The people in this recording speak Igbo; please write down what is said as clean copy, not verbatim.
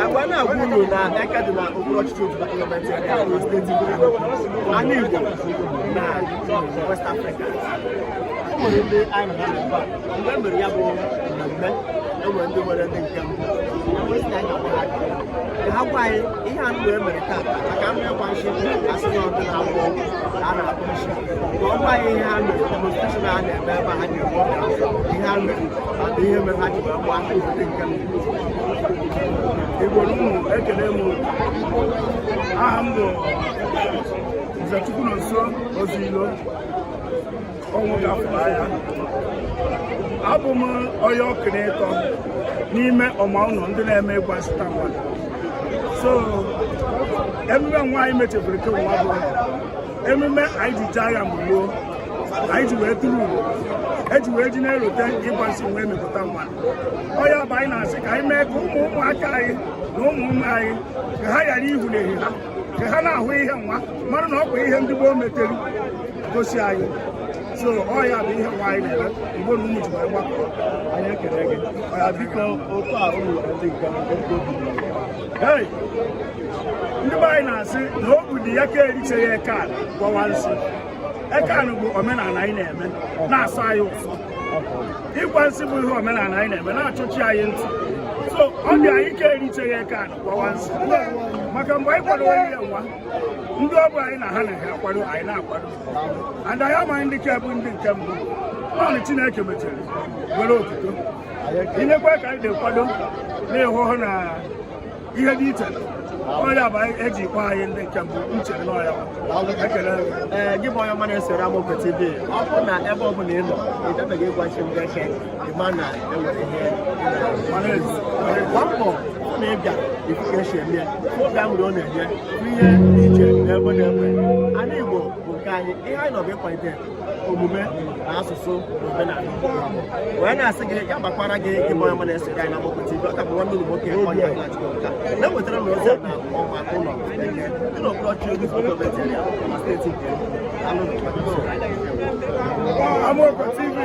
agwa na-agwa unu na aka dị na okpuru ọchịchị otu gọọmenti na steeti anyị Igbo na West Africa o nwere ndị anyị na mgbe mere ya bụ mmemme enwere ndị nwere ndị nke mbụ ka ha gwa anyị ihe a wee mere taa maka anụ ịgba nshi asị na ọdị na akwụkwọ a na-akpụ nshi ka ọ gwa anyị ihe ha mere demonstration a na-eme ebe ha ga-enwe ihe ha mere mana ihe mere ha ji wee gba ndị nke mbụ Igbo unu ekele m aha m bụ Nzechukwu Nonso Ozilo ọnwụ gafere anya abụ m onye okenye ịtọ n'ime ọma ụlọ ndị na-eme ịgba nsita mmadụ so emume nwaanyị mechebiri kemgbe nwa bụ emume anyị ji jaa ya mgbe gboo anyị ji wee tụrụ uru eji wee ji na-erote ịgba nsị wee mepụta mmadụ onye bụ anyị na-asị ka anyị mee ka ụmụaka anyị na ụmụ anyị ka ha ghara ihulehie ha ka ha na-ahụ ihe nwa mara na ọ bụ ihe ndị gboo metere gosi anyị so ọ ya bụ ihe nwa anyị na-eme mgbe na ụmụ ji wee gbakọ anyị ekele gị ọya biko otu a ụlọ ndị nke hey ndị be anyị na-asị na obu dị ya ka ericheghị ekan gwawa nsị ekan bụ omenala anyị na-eme na-asọ anyị ụsọ ịgwa nsị bụ ihe omenala anyị na-eme na-achụchi anyị ntị so ọ dị anyị ka ericheghị ekan gwawa nsị maka mgbe anyị kwadoro ihe nwa ndị ọbụ anyị na ha na-ha akwado anyị na-akwado and anyị amaghị ndị ka bụ ndị nke mbụ ọnụ Chineke mechara were otuto inekwe ka anyị na-ekwado na-ehụhụ na ihe dị iche ọya bụ eji kpọọ anyị ndị nke mbụ nchere n'ọya ekele gị bụ onye ọma na-esere Amoko TV ọ bụ na ebe ọ bụla ị nọ ịdebeghị ịgwachi ndị eke ịma na enwere ihe gwa mbọ na ịbịa ikuku esi eme ya oge ahụ ọ na-enye ihe dị iche n'ebe na-ekwe anyị Igbo bụ nke anyị ihe anyị nọ bụ ịkwalite omume na asụsụ na omenala wee na-asị gị ya gbakwara gị ịbụ onye ọma na-esere anyị na Amoko TV ọ ka bụ nwanne ụlọ nwoke onye Ọgachukwu na-ewetara m ozi na ọma ụlọ eke dị n'okpuru ọchịchị gọọmenti na steeti nke Amoko TV